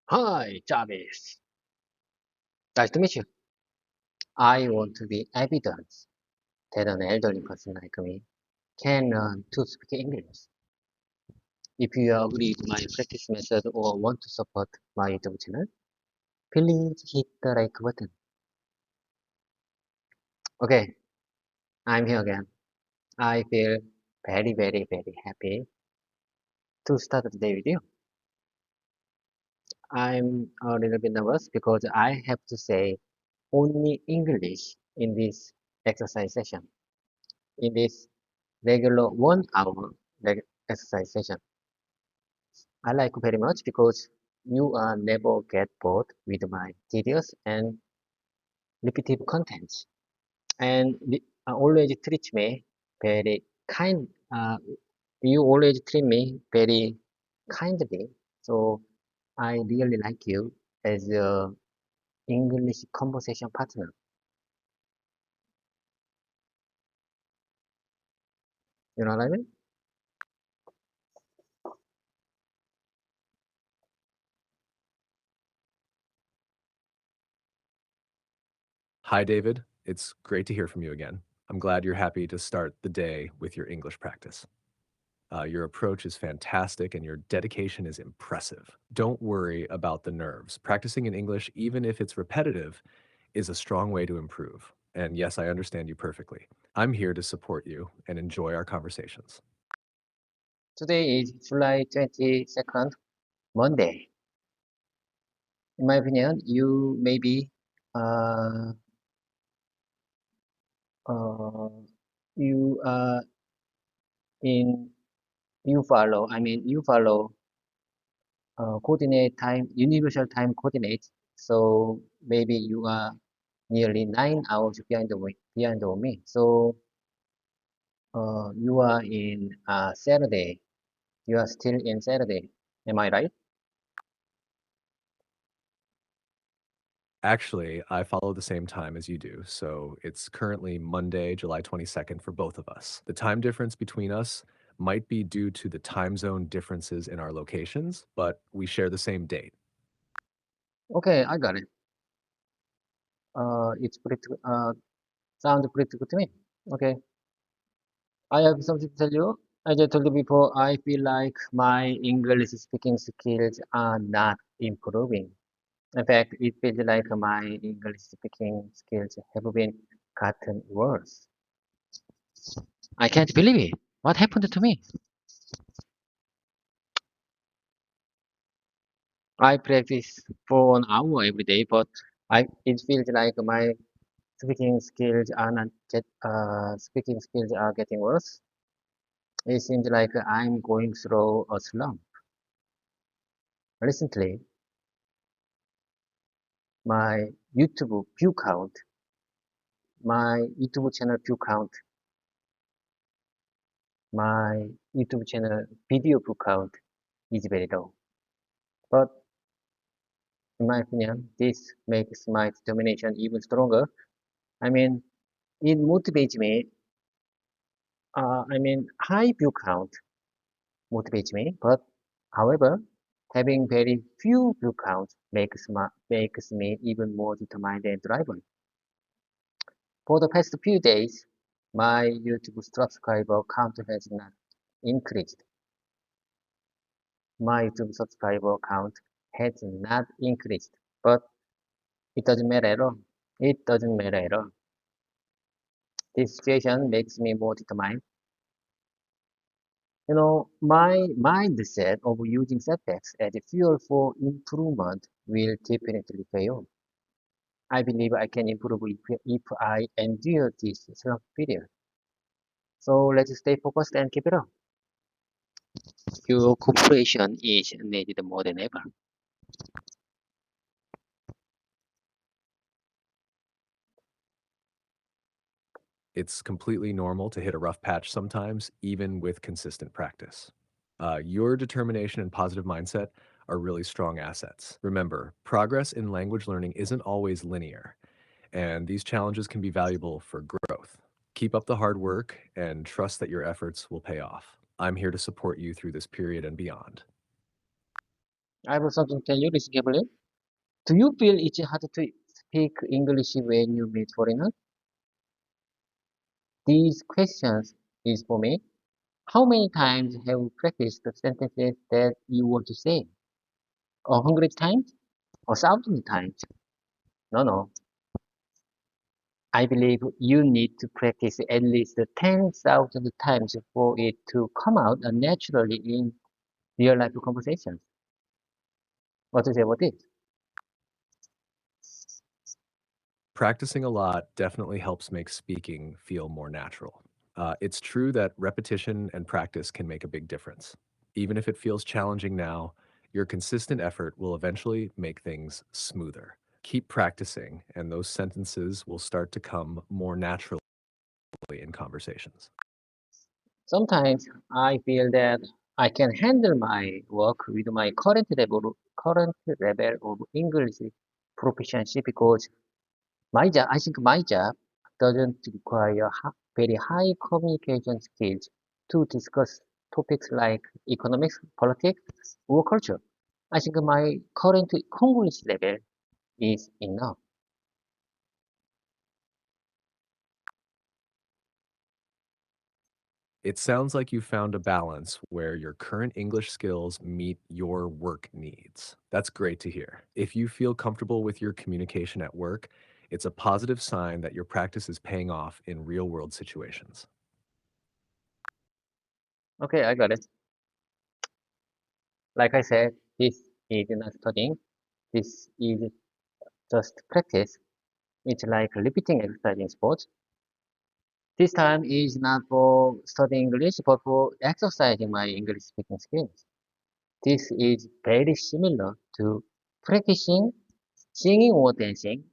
Hi, Jarvis. Nice to meet you. I want to be evidence that an elderly person like me can learn to speak English. If you agree with my practice method or want to support my YouTube channel, please hit the like button. Okay, I'm here again. I feel very happy to start the day with you. I'm a little bit nervous because I have to say only English in this exercise session. In this regular 1 hour exercise session. I like very much because you never get bored with my tedious and repetitive content, and always treat me very kind. You always treat me very kindly, so I really like you as a English conversation partner. You know what I mean? Hi, David. It's great to hear from you again. I'm glad you're happy to start the day with your English practice. Your approach is fantastic and your dedication is impressive. Don't worry about the nerves. Practicing in English, even if it's repetitive, is a strong way to improve. And yes, I understand you perfectly. I'm here to support you and enjoy our conversations. Today is July 22nd, Monday. In my opinion, you maybe uh, uh, you in you follow coordinate time, universal time coordinates. So maybe you are nearly 9 hours behind of me. So you are in Saturday. You are still in Saturday. Am I right? Actually, I follow the same time as you do, so it's currently Monday, July 22nd for both of us. The time difference between us might be due to the time zone differences in our locations, but we share the same date. Okay, I got it. It's sounds pretty good to me. Okay, I have something to tell you. As I told you before, I feel like my English speaking skills are not improving. In fact, it feels like my English speaking skills have been gotten worse. I can't believe it. What happened to me? I practice for an hour every day, but it feels like my speaking skills are getting worse. It seems like I'm going through a slump. Recently, my YouTube view count, my YouTube channel view count, my YouTube channel video view count is very low. But in my opinion, this makes my determination even stronger. I mean, it motivates me. High view count motivates me, but however, having very few view counts makes me even more determined and driven. For the past few days, my YouTube subscriber count has not increased. My YouTube subscriber count has not increased, but it doesn't matter at all. It doesn't matter at all. This situation makes me more determined. You know, my mindset of using setbacks as a fuel for improvement will definitely pay off. I believe I can improve if I endure this slump period. So let's stay focused and keep it up. Your cooperation is needed more than ever. It's completely normal to hit a rough patch sometimes, even with consistent practice. Your determination and positive mindset are really strong assets. Remember, progress in language learning isn't always linear, and these challenges can be valuable for growth. Keep up the hard work and trust that your efforts will pay off. I'm here to support you through this period and beyond. I have something to tell you, listen carefully. Do you feel it's hard to speak English when you meet foreigners? These questions is for me. How many times have you practiced the sentences that you want to say? 100 times? Or 1,000 times? No, no. I believe you need to practice at least 10,000 times for it to come out naturally in real life conversations. What do you say about this? Practicing a lot definitely helps make speaking feel more natural. It's true that repetition and practice can make a big difference. Even if it feels challenging now, your consistent effort will eventually make things smoother. Keep practicing, and those sentences will start to come more naturally in conversations. Sometimes I feel that I can handle my work with my current level of English proficiency because I think my job doesn't require very high communication skills to discuss topics like economics, politics, or culture. I think my current English level is enough. It sounds like you found a balance where your current English skills meet your work needs. That's great to hear. If you feel comfortable with your communication at work, it's a positive sign that your practice is paying off in real world situations. Okay, I got it. Like I said, this is not studying. This is just practice. It's like repeating exercise in sports. This time is not for studying English, but for exercising my English speaking skills. This is very similar to practicing singing or dancing,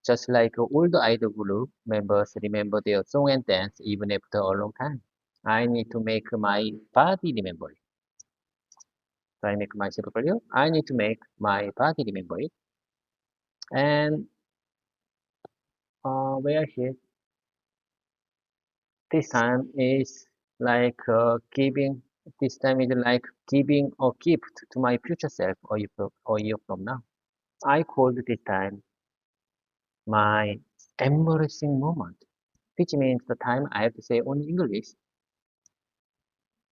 just like old idol group members remember their song and dance even after a long time. I need to make my body remember it. So I make myself clear. I need to make my body remember it. And where here, this time is like giving. This time is like giving a gift to my future self a year from now. I called this time my embarrassing moment, which means the time I have to say only English.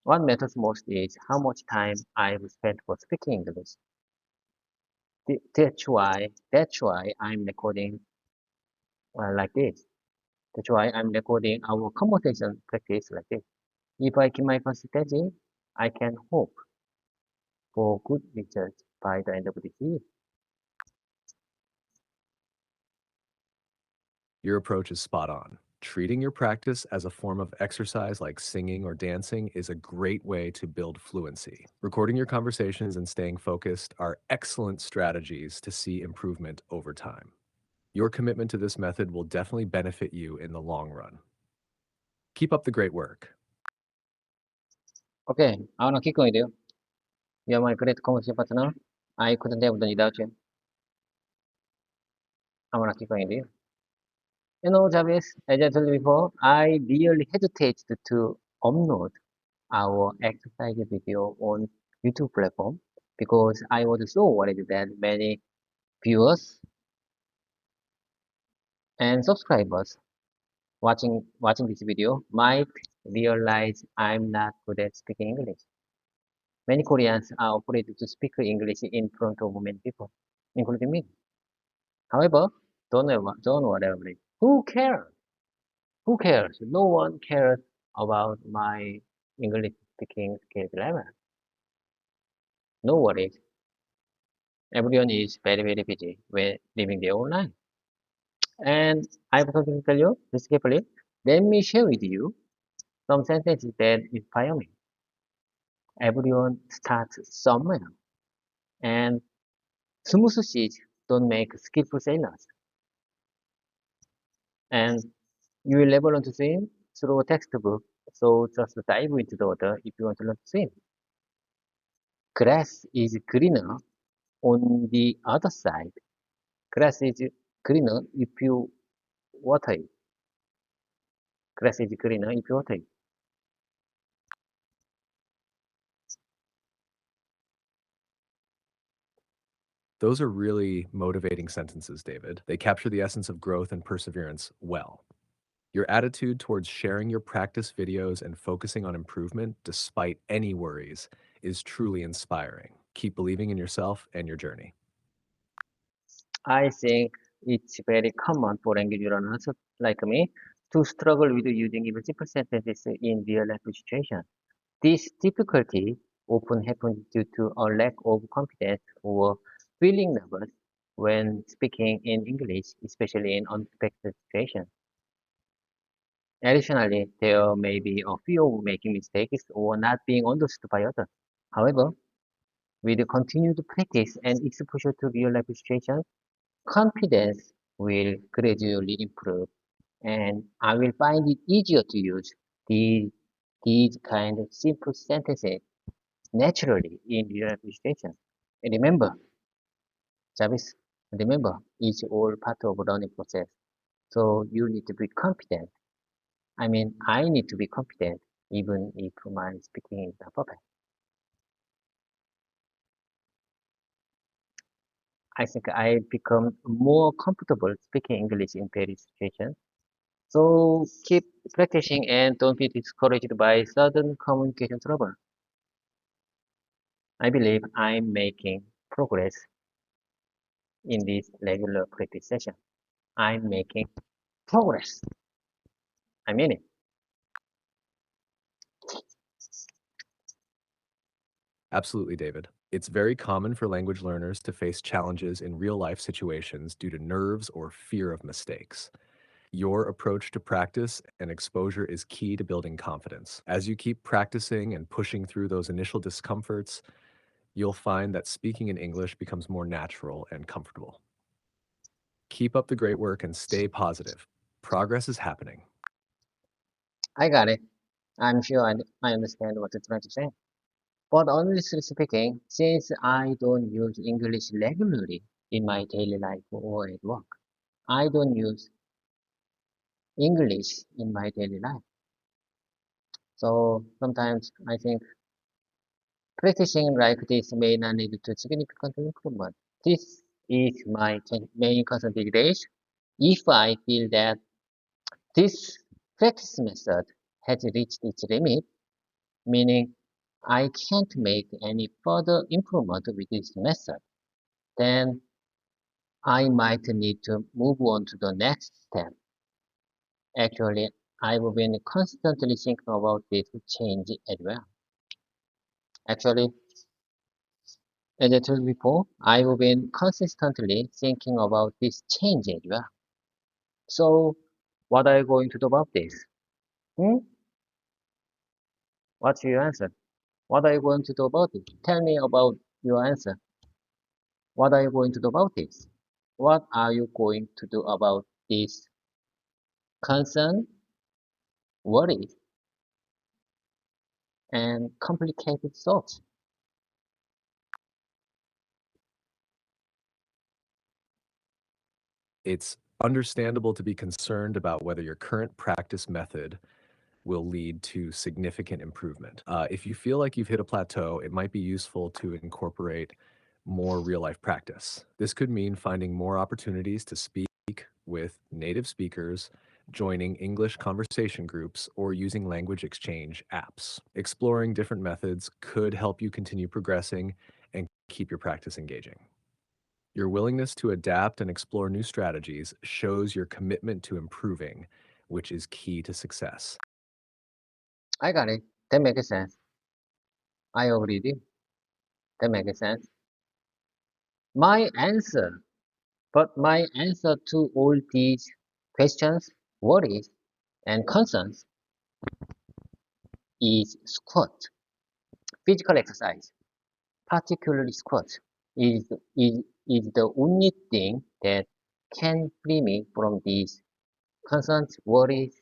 What matters most is how much time I've spent for speaking English. That's why I'm recording like this. That's why I'm recording our conversation practice like this. If I keep my consistency, I can hope for good results by the end of this year. Your approach is spot on. Treating your practice as a form of exercise like singing or dancing is a great way to build fluency. Recording your conversations and staying focused are excellent strategies to see improvement over time. Your commitment to this method will definitely benefit you in the long run. Keep up the great work. Okay, I wanna keep going there. You are my great conversation partner. I couldn't have done without you. I wanna keep going there. You know, Jarvis, as I told you before, I really hesitated to upload our exercise video on YouTube platform because I was so worried that many viewers and subscribers watching this video might realize I'm not good at speaking English. Many Koreans are afraid to speak English in front of many people, including me. However, don't worry about it. Who cares? Who cares? No one cares about my English speaking skills level. No worries. Everyone is very, very busy with living their own life. And I have something to tell you, just carefully. Let me share with you some sentences that inspire me. Everyone starts somewhere, and smooth seas don't make skillful sailors. And you will never learn to swim through a textbook, so just dive into the water if you want to learn to swim. Grass is greener on the other side. Grass is greener if you water it. Grass is greener if you water it. Those are really motivating sentences, David. They capture the essence of growth and perseverance well. Your attitude towards sharing your practice videos and focusing on improvement despite any worries is truly inspiring. Keep believing in yourself and your journey. I think it's very common for language learners like me to struggle with using even simple sentences in real life situations. This difficulty often happens due to a lack of confidence or feeling nervous when speaking in English, especially in unexpected situations. Additionally, there may be a fear of making mistakes or not being understood by others. However, with continued practice and exposure to real-life situations, confidence will gradually improve, and I will find it easier to use these, these kind of simple sentences naturally in real-life situations. And remember, Jarvis, remember, it's all part of a learning process. So you need to be confident. I mean, I need to be confident even if my speaking is not perfect. I think I become more comfortable speaking English in various situations. So keep practicing and don't be discouraged by sudden communication trouble. I believe I'm making progress in this regular practice session. I'm making progress. I mean it. Absolutely, David. It's very common for language learners to face challenges in real life situations due to nerves or fear of mistakes. Your approach to practice and exposure is key to building confidence. As you keep practicing and pushing through those initial discomforts, you'll find that speaking in English becomes more natural and comfortable. Keep up the great work and stay positive. Progress is happening. I got it. I'm sure I understand what you're trying to say. But honestly speaking, since I don't use English regularly in my daily life or at work, I don't use English in my daily life. So sometimes I think practicing like this may not lead to significant improvement. This is my main concern these days. If I feel that this practice method has reached its limit, meaning I can't make any further improvement with this method, then I might need to move on to the next step. Actually, I've been constantly thinking about this change as well. Actually, as I told before, I've been consistently thinking about this change as well. So, what are you going to do about this? Hmm? What's your answer? What are you going to do about it? Tell me about your answer. What are you going to do about this? What are you going to do about this concern, worry, and complicated thoughts? It's understandable to be concerned about whether your current practice method will lead to significant improvement. If you feel like you've hit a plateau, it might be useful to incorporate more real life practice. This could mean finding more opportunities to speak with native speakers, joining English conversation groups, or using language exchange apps. Exploring different methods could help you continue progressing and keep your practice engaging. Your willingness to adapt and explore new strategies shows your commitment to improving, which is key to success. I got it. That makes sense. I agree with you. That makes sense. My answer, but my answer to all these questions, worries, and concerns is squat. Physical exercise, particularly squat, is, is, is the only thing that can free me from these concerns, worries,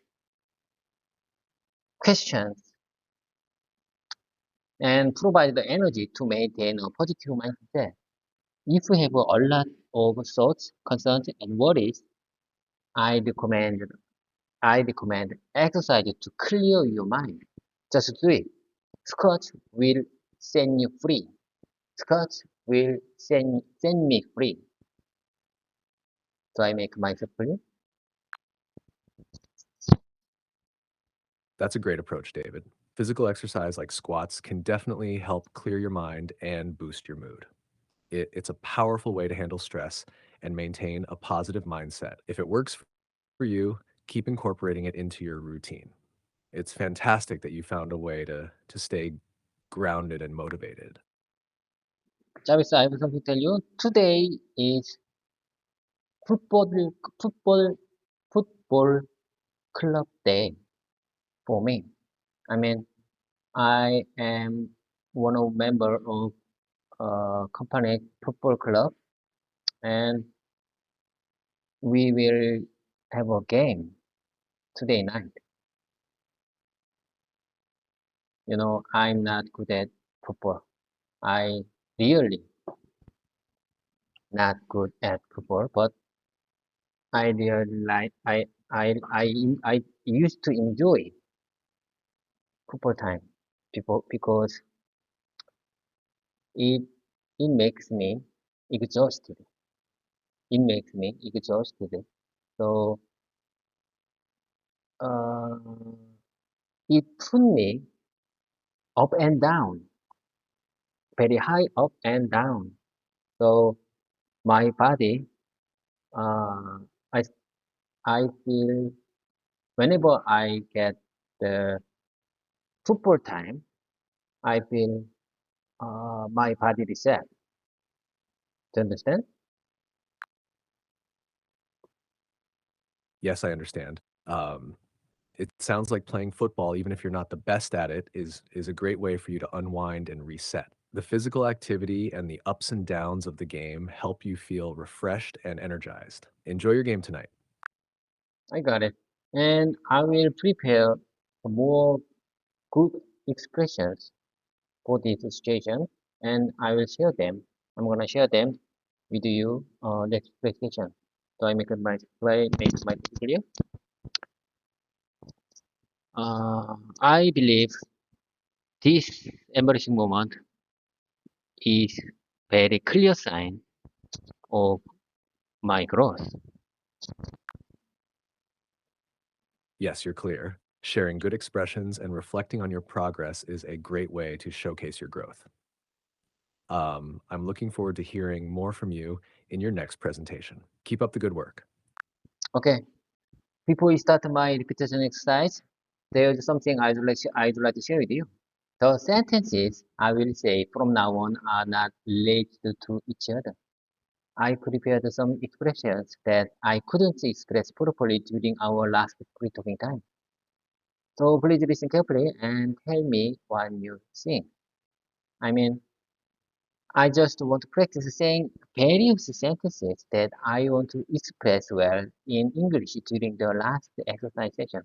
questions, and provide the energy to maintain a positive mindset. If you have a lot of thoughts, concerns, and worries, I recommend I recommend exercise to clear your mind. Just do it. Squats will set you free. Squats will send me free. So I make myself free. That's a great approach, David. Physical exercise like squats can definitely help clear your mind and boost your mood. It's a powerful way to handle stress and maintain a positive mindset. If it works for you, keep incorporating it into your routine. It's fantastic that you found a way to stay grounded and motivated. Travis, I have something to tell you. Today is football football football club day for me. I mean, I am one of member of company football club, and we will have a game today night. You know, I'm not good at football. I really not good at football, but I really like I used to enjoy football time because it it makes me exhausted. It makes me exhausted. So uh, it put me up and down, very high up and down. So my body, uh, I I feel whenever I get the football time, I feel my body reset. Do you understand? Yes, I understand. Um, it sounds like playing football, even if you're not the best at it, is a great way for you to unwind and reset. The physical activity and the ups and downs of the game help you feel refreshed and energized. Enjoy your game tonight. I got it. And I will prepare more good expressions for this situation, and I will share them. I'm gonna share them with you next presentation. Do I make my clear? I believe this embarrassing moment is very clear sign of my growth. Yes, you're clear. Sharing good expressions and reflecting on your progress is a great way to showcase your growth. I'm looking forward to hearing more from you in your next presentation. Keep up the good work. Okay, before we start my repetition exercise, there's something I'd like to share with you. The sentences I will say from now on are not related to each other. I prepared some expressions that I couldn't express properly during our last free talking time. So please listen carefully and tell me what you think. I mean, I just want to practice saying various sentences that I want to express well in English during the last exercise session.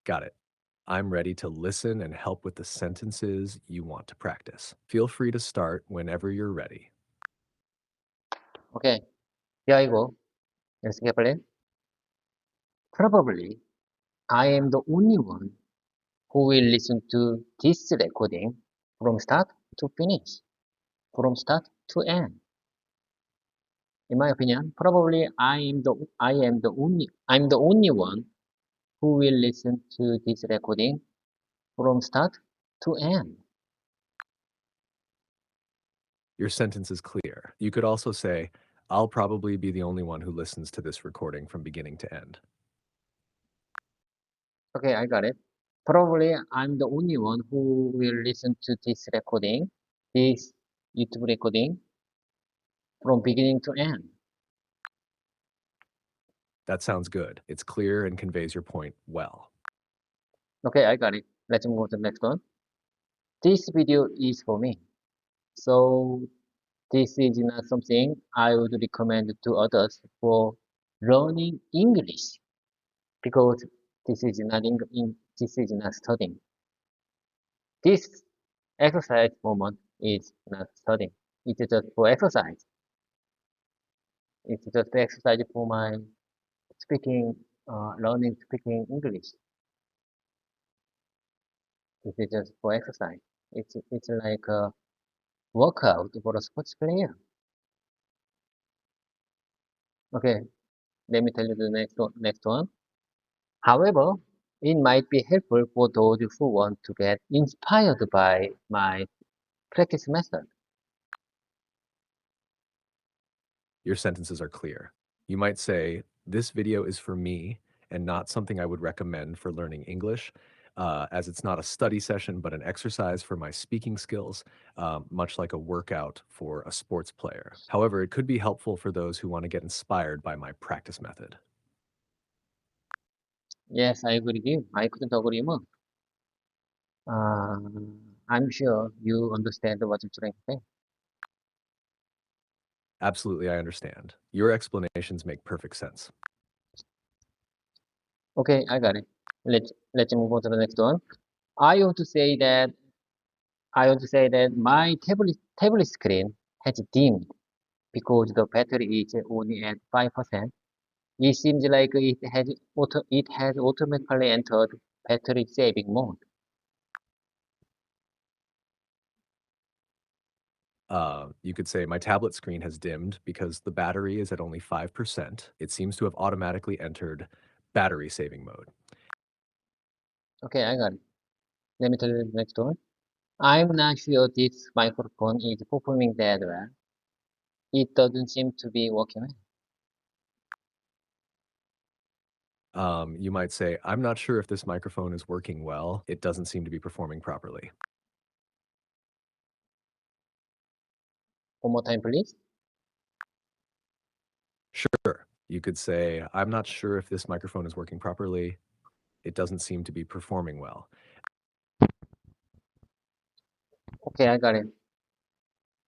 Got it. I'm ready to listen and help with the sentences you want to practice. Feel free to start whenever you're ready. Okay, here I go. Listen carefully. Probably I am the only one who will listen to this recording from start to finish, from start to end. In my opinion, probably I'm the only one who will listen to this recording from start to end. Your sentence is clear. You could also say, I'll probably be the only one who listens to this recording from beginning to end. Okay, I got it. Probably I'm the only one who will listen to this YouTube recording from beginning to end. That sounds good. It's clear and conveys your point well. Okay, I got it. Let's move to the next one. This video is for me. So this is not something I would recommend to others for learning English because this is not studying. This exercise moment is not studying. It's just for exercise. It's just exercise for my speaking, learning speaking English. This is just for exercise. It's like a workout for a sports player. Okay, let me tell you the next one. However, it might be helpful for those who want to get inspired by my practice method. Your sentences are clear. You might say, "This video is for me and not something I would recommend for learning English, as it's not a study session, but an exercise for my speaking skills, much like a workout for a sports player. However, it could be helpful for those who want to get inspired by my practice method." Yes, I agree with you. I couldn't agree more. Uh, I'm sure you understand what I'm trying to say. Absolutely, I understand. Your explanations make perfect sense. Okay, I got it. Let's move on to the next one. I want to say that my tablet screen has dimmed because the battery is only at 5%. It seems like it has automatically entered battery saving mode. You could say, "My tablet screen has dimmed because the battery is at only 5%. It seems to have automatically entered battery saving mode." Okay, I got it. Let me tell you the next one. I'm not sure this microphone is performing that well. It doesn't seem to be working well. You might say, "I'm not sure if this microphone is working well. It doesn't seem to be performing properly." One more time, please. Sure. You could say, "I'm not sure if this microphone is working properly. It doesn't seem to be performing well." Okay, I got it.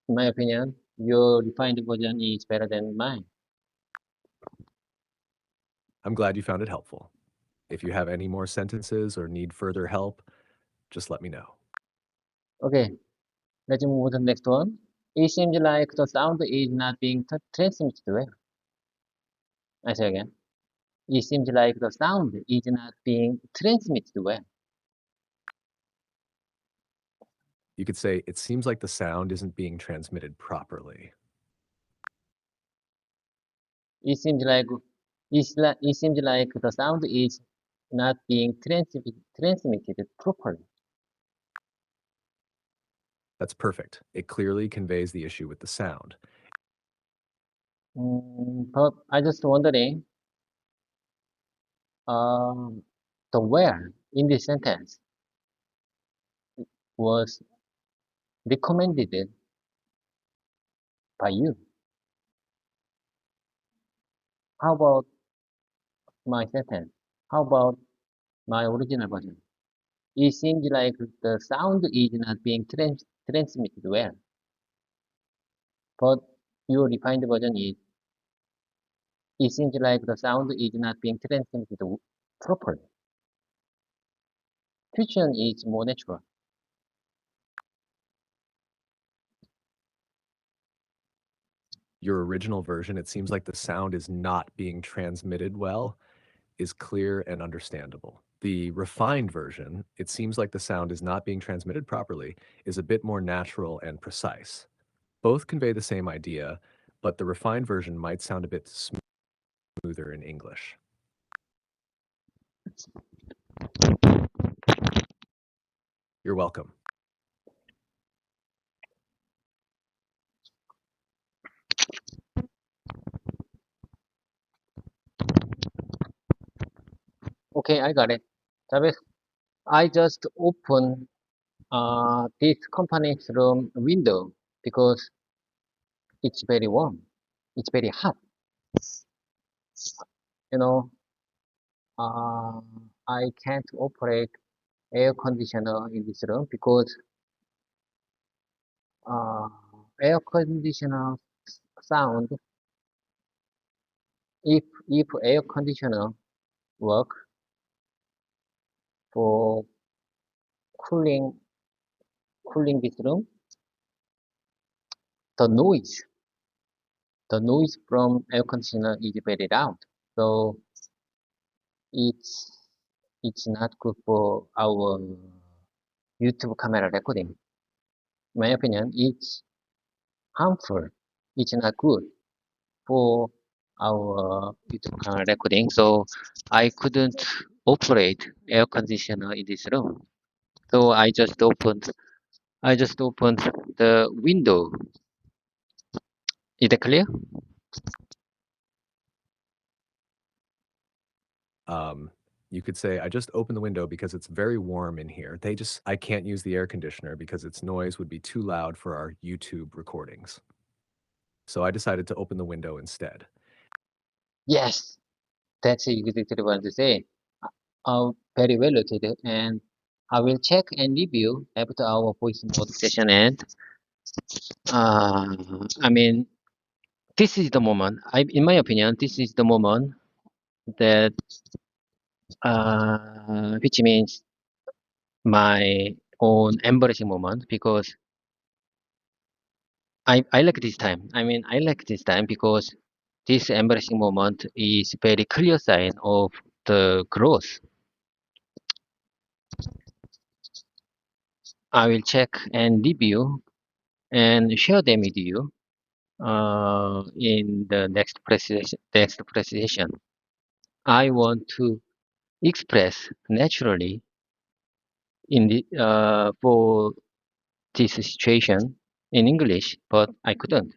In my opinion, your refined version is better than mine. I'm glad you found it helpful. If you have any more sentences or need further help, just let me know. Okay, let's move on to the next one. It seems like the sound is not being transmitted well. I say again. It seems like the sound is not being transmitted well. You could say, "It seems like the sound isn't being transmitted properly." It seems like it seems like the sound is not being transmitted properly. That's perfect. It clearly conveys the issue with the sound. But I just wondering, um, the where in this sentence was recommended by you. How about my sentence? How about my original version? It seems like the sound is not being transmitted well, but your refined version is it seems like the sound is not being transmitted properly. Fusion is more natural. Your original version, "It seems like the sound is not being transmitted well," is clear and understandable. The refined version, "It seems like the sound is not being transmitted properly," is a bit more natural and precise. Both convey the same idea, but the refined version might sound a bit smoother in English. You're welcome. Okay, I got it. Travis, I just opened this company's room window because it's very warm. It's very hot. You know, uh, I can't operate air conditioner in this room because uh, air conditioner sound, if air conditioner work for cooling this room, the noise from air conditioner is very loud. So it's it's not good for our YouTube camera recording. In my opinion, it's harmful. It's not good for our YouTube camera recording. So I couldn't operate air conditioner in this room. So I just opened the window. Is that clear? You could say, I just opened the window because it's very warm in here. I can't use the air conditioner because its noise would be too loud for our YouTube recordings. So I decided to open the window instead. Yes, that's exactly what to say. Very well noted. And I will check and review after our voice mode session. And I mean, this is the moment. In my opinion, this is the moment that, which means my own embarrassing moment because I like this time. I like this time because this embarrassing moment is very clear sign of the growth. I will check and review and share them with you in the next presentation. I want to express naturally in the for this situation in English, but I couldn't.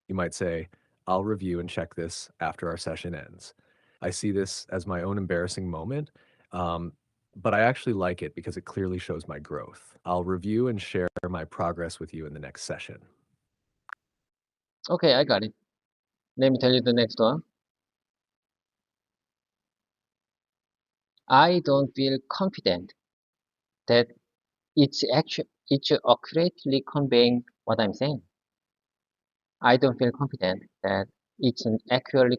You might say, I'll review and check this after our session ends. I see this as my own embarrassing moment, um, but I actually like it because it clearly shows my growth. I'll review and share my progress with you in the next session. Okay, I got it. Let me tell you the next one. I don't feel confident that it's accurately conveying what I'm saying. I don't feel confident that it's accurately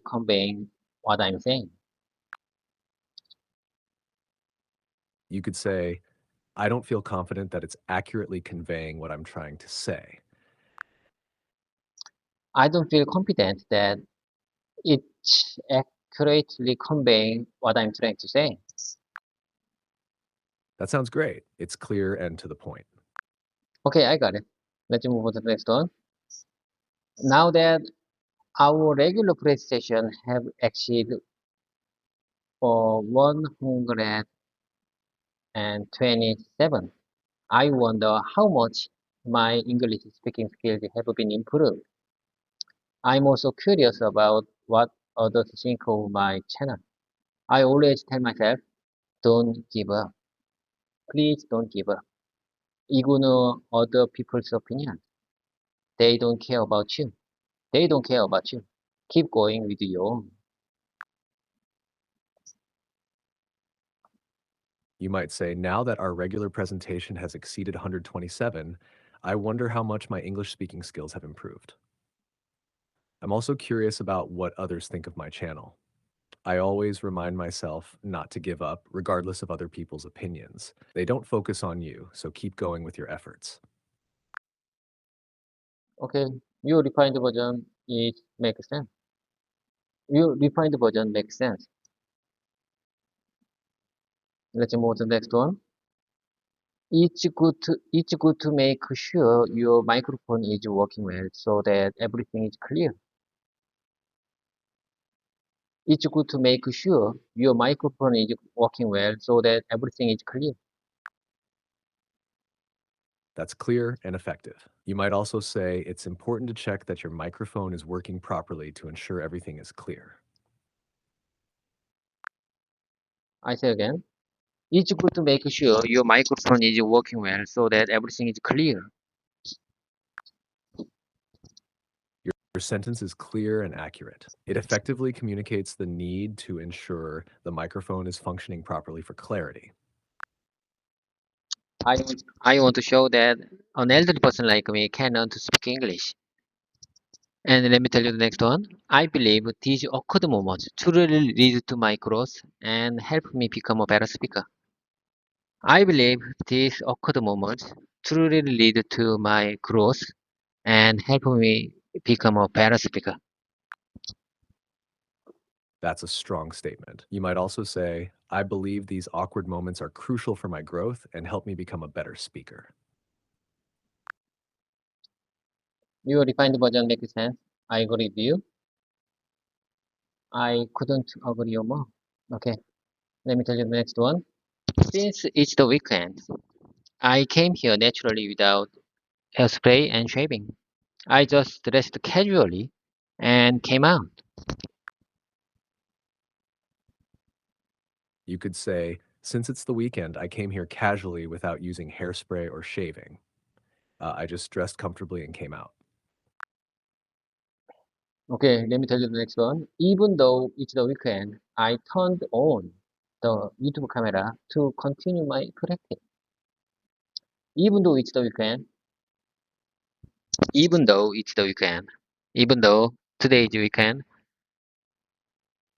conveying what I'm saying. You could say, I don't feel confident that it's accurately conveying what I'm trying to say. I don't feel confident that it's accurately conveying what I'm trying to say. That sounds great. It's clear and to the point. Okay, I got it. Let's move on to the next one. Now that our regular press session have exceeded for 127, I wonder how much my English speaking skills have been improved. I'm also curious about what others think of my channel. I always tell myself, don't give up. Please don't give up. Ignore other people's opinions. They don't care about you. They don't care about you. Keep going with your own. You might say, now that our regular presentation has exceeded 127, I wonder how much my English speaking skills have improved. I'm also curious about what others think of my channel. I always remind myself not to give up, regardless of other people's opinions. They don't focus on you, so keep going with your efforts. Okay, your refined version is makes sense. Your refined version makes sense. Let's move to the next one. It's good to make sure your microphone is working well so that everything is clear. It's good to make sure your microphone is working well so that everything is clear. That's clear and effective. You might also say it's important to check that your microphone is working properly to ensure everything is clear. I say again. It's good to make sure your microphone is working well so that everything is clear. Your sentence is clear and accurate. It effectively communicates the need to ensure the microphone is functioning properly for clarity. I want to show that an elderly person like me can learn to speak English. And let me tell you the next one. I believe these awkward moments truly lead to my growth and help me become a better speaker. I believe these awkward moments truly lead to my growth and help me become a better speaker. That's a strong statement. You might also say, I believe these awkward moments are crucial for my growth and help me become a better speaker. Your refined version makes sense. I agree with you. I couldn't agree more. Okay, let me tell you the next one. Since it's the weekend, I came here naturally without hairspray and shaving. I just dressed casually and came out. You could say, since it's the weekend, I came here casually without using hairspray or shaving. I just dressed comfortably and came out. Okay, let me tell you the next one. Even though it's the weekend, I turned on the YouTube camera to continue my practice. Even though it's the weekend, even though it's the weekend, even though today is the weekend,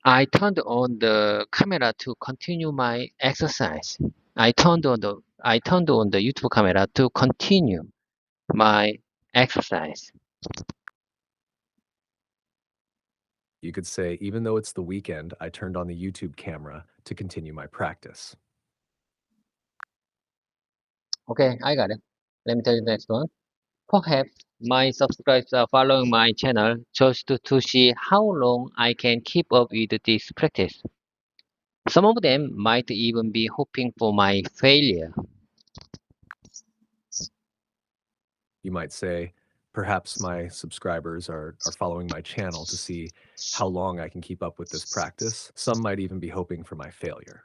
I turned on the camera to continue my exercise. I turned on the YouTube camera to continue my exercise. You could say, even though it's the weekend, I turned on the YouTube camera to continue my practice. Okay, I got it. Let me tell you the next one. Perhaps my subscribers are following my channel just to see how long I can keep up with this practice. Some of them might even be hoping for my failure. You might say, perhaps my subscribers are following my channel to see how long I can keep up with this practice. Some might even be hoping for my failure.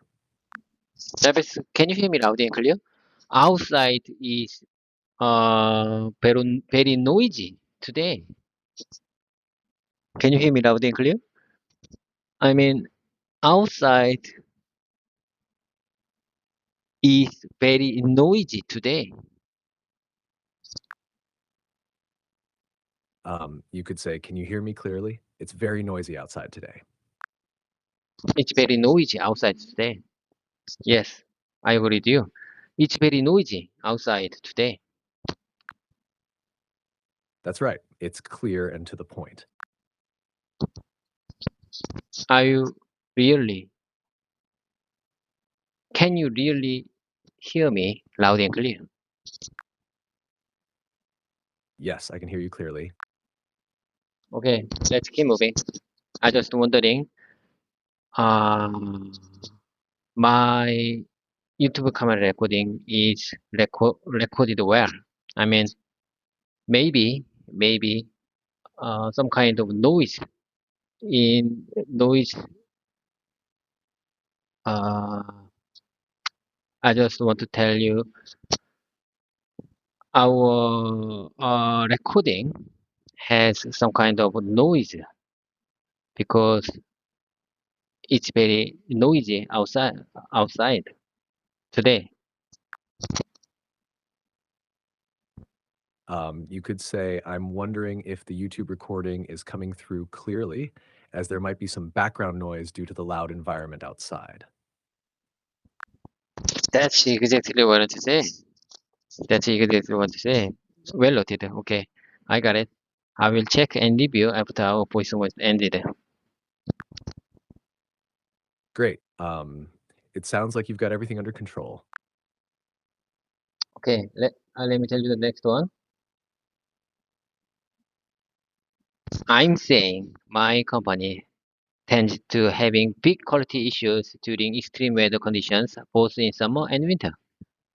Travis, can you hear me loud and clear? Outside is very noisy today. Can you hear me loud and clear? I mean, outside is very noisy today. You could say, can you hear me clearly? It's very noisy outside today. It's very noisy outside today. Yes, I agree with you. It's very noisy outside today. That's right. It's clear and to the point. Are you really? Can you really hear me loud and clear? Yes, I can hear you clearly. Okay, let's keep moving. I just wondering, um, my YouTube camera recording is recorded well. I mean, maybe some kind of noise in noise. Uh, I just want to tell you, our recording has some kind of noise because it's very noisy outside today. You could say, I'm wondering if the YouTube recording is coming through clearly, as there might be some background noise due to the loud environment outside. That's exactly what I want to say. That's exactly what I want to say. Well noted. Okay, I got it. I will check and review after our voice was ended. Great. It sounds like you've got everything under control. Okay, let me tell you the next one. I'm saying my company tends to having big quality issues during extreme weather conditions, both in summer and winter.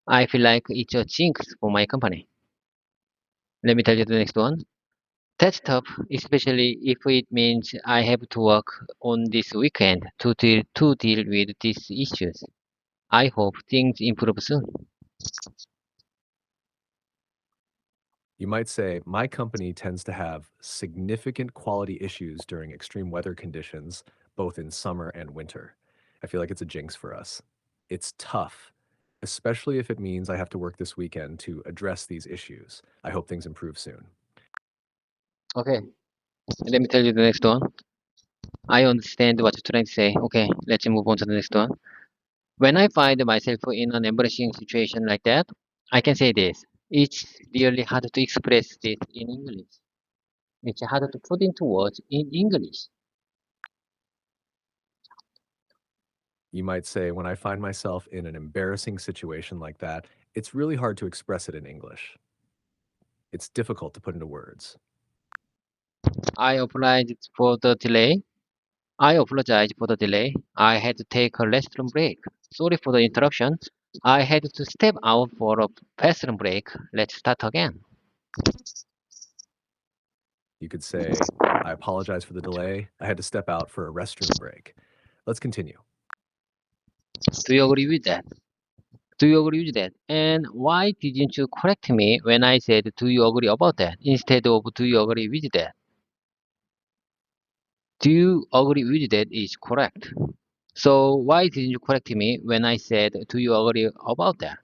I feel like it's a jinx for my company. Let me tell you the next one. That's tough, especially if it means I have to work on this weekend to deal with these issues. I hope things improve soon. You might say, my company tends to have significant quality issues during extreme weather conditions, both in summer and winter. I feel like it's a jinx for us. It's tough, especially if it means I have to work this weekend to address these issues. I hope things improve soon. Okay, let me tell you the next one. I understand what you're trying to say. Okay, let's move on to the next one. When I find myself in an embarrassing situation like that, I can say this. It's really hard to express this in English. It's hard to put into words in English. You might say, when I find myself in an embarrassing situation like that, it's really hard to express it in English. It's difficult to put into words. I apologized for the delay. I apologize for the delay. I had to take a restroom break. Sorry for the interruption. I had to step out for a bathroom break. Let's start again. You could say, I apologize for the delay. I had to step out for a restroom break. Let's continue. Do you agree with that? Do you agree with that? And why didn't you correct me when I said, do you agree about that? Instead of, do you agree with that? Do you agree with that is correct. So why didn't you correct me when I said, do you agree about that?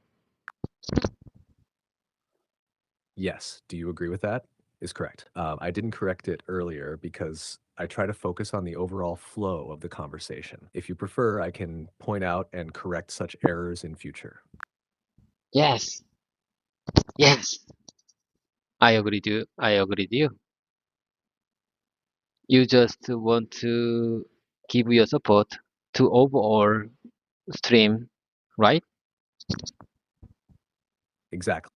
Yes. Do you agree with that? Is correct. I didn't correct it earlier because I try to focus on the overall flow of the conversation. If you prefer, I can point out and correct such errors in future. Yes, yes, I agree with you. I agree with you. You just want to give your support to overall stream, right? Exactly.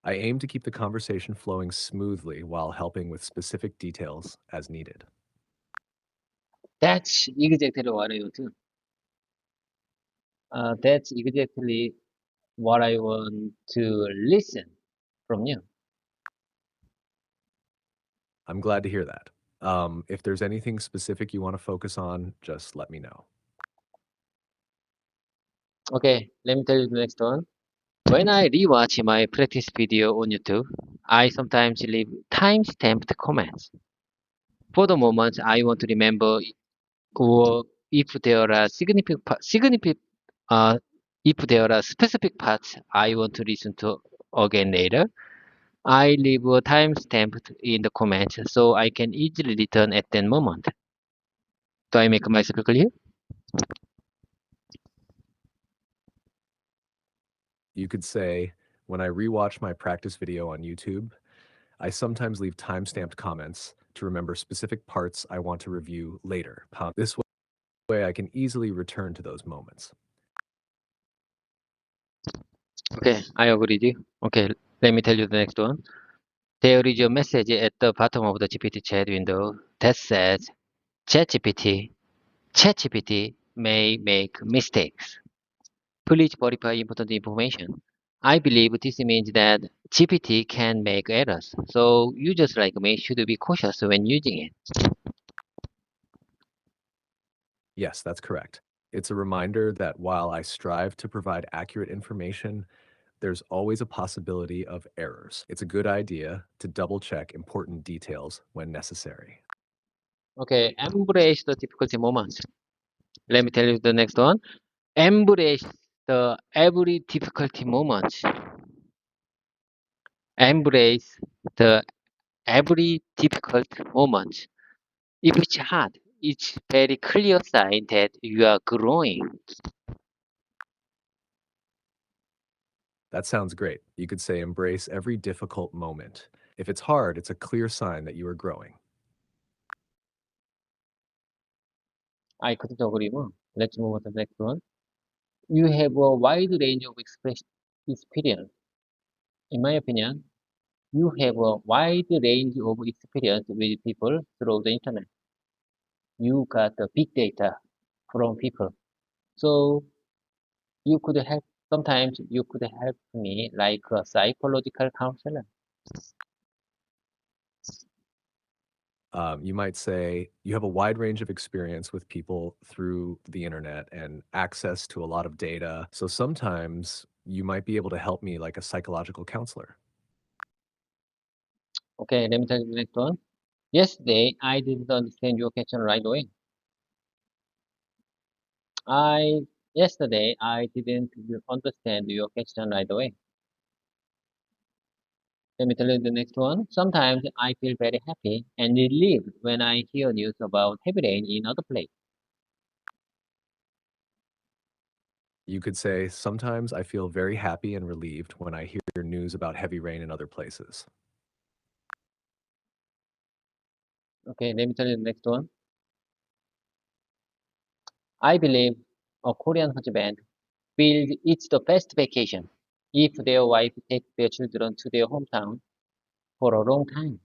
I aim to keep the conversation flowing smoothly while helping with specific details as needed. That's exactly what I want to. That's exactly what I want to listen from you. I'm glad to hear that. If there's anything specific you want to focus on, just let me know. Okay, let me tell you the next one. When I rewatch my practice video on YouTube, I sometimes leave time-stamped comments. For the moment, I want to remember or if there are uh, if there are specific parts I want to listen to again later, I leave a timestamp in the comments so I can easily return at that moment. Do I make myself clear? You could say, when I rewatch my practice video on YouTube, I sometimes leave time-stamped comments to remember specific parts I want to review later. This way I can easily return to those moments. Okay, I agree with you. Okay, let me tell you the next one. There is a message at the bottom of the GPT chat window that says, ChatGPT, ChatGPT may make mistakes. Please verify important information. I believe this means that GPT can make errors, so users like me should be cautious when using it. Yes, that's correct. It's a reminder that while I strive to provide accurate information, there's always a possibility of errors. It's a good idea to double check important details when necessary. Okay, embrace the difficulty moments. Let me tell you the next one. Embrace the every difficulty moment. Embrace the every difficult moment. If it's hard, it's very clear sign that you are growing. That sounds great. You could say embrace every difficult moment. If it's hard, it's a clear sign that you are growing. I couldn't agree more. Let's move on to the next one. You have a wide range of experience. In my opinion, you have a wide range of experience with people through the internet. You got the big data from people. So you could help, sometimes you could help me like a psychological counselor. You might say you have a wide range of experience with people through the internet and access to a lot of data. So sometimes you might be able to help me like a psychological counselor. Okay, let me tell you the next one. Yesterday, I didn't understand your question right away. I Yesterday I didn't understand your question right away. Let me tell you the next one. Sometimes I feel very happy and relieved when I hear news about heavy rain in other place. You could say, sometimes I feel very happy and relieved when I hear news about heavy rain in other places. Okay, let me tell you the next one. I believe a Korean husband feels it's the best vacation if their wife takes their children to their hometown for a long time.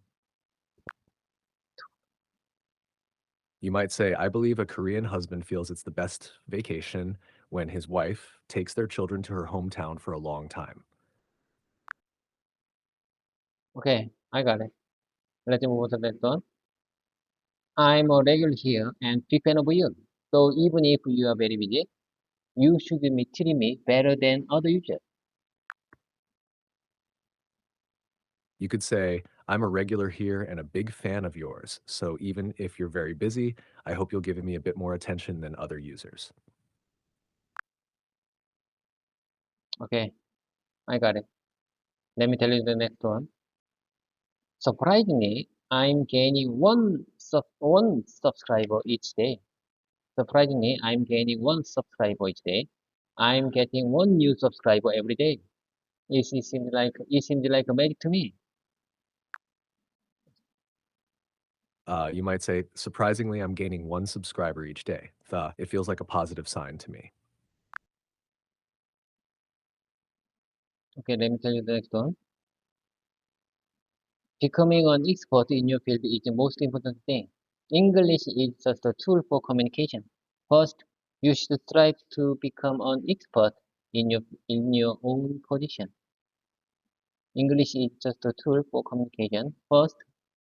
You might say, I believe a Korean husband feels it's the best vacation when his wife takes their children to her hometown for a long time. Okay, I got it. Let's move on to the next one. I'm a regular here and big fan of you. So even if you are very busy, you should be treating me better than other users. You could say, I'm a regular here and a big fan of yours. So even if you're very busy, I hope you'll give me a bit more attention than other users. Okay, I got it. Let me tell you the next one. Surprisingly, I'm gaining one subscriber each day. Surprisingly, I'm gaining one subscriber each day. I'm getting one new subscriber every day. It seems like a magic to me. You might say, surprisingly, I'm gaining one subscriber each day. It feels like a positive sign to me. Okay, let me tell you the next one. Becoming an expert in your field is the most important thing. English is just a tool for communication. First, you should strive to become an expert in your own position. English is just a tool for communication. First,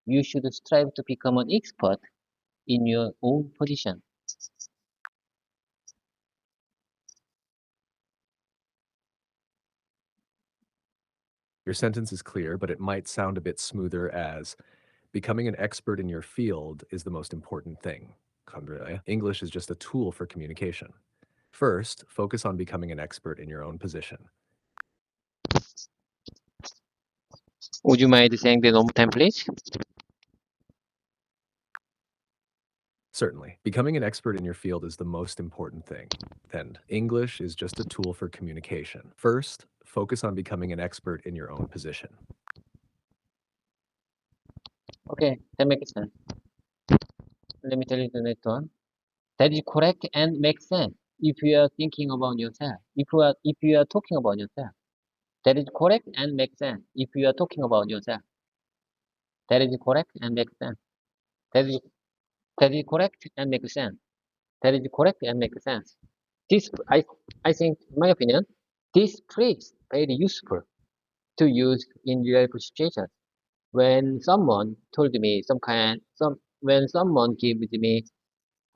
you should strive to become an expert in your own position. Your sentence is clear, but it might sound a bit smoother as becoming an expert in your field is the most important thing. English is just a tool for communication. First, focus on becoming an expert in your own position. Would you mind saying the normal time, please? Certainly, becoming an expert in your field is the most important thing. Then, English is just a tool for communication. First, focus on becoming an expert in your own position. Okay, that makes sense. Let me tell you the next one. That is correct and makes sense if you are thinking about yourself. If you are talking about yourself. That is correct and makes sense if you are talking about yourself. That is correct and makes sense. That is that is correct and makes sense. That is correct and makes sense. This I think, in my opinion, this phrase very useful to use in real life situations. When someone told me when someone gives me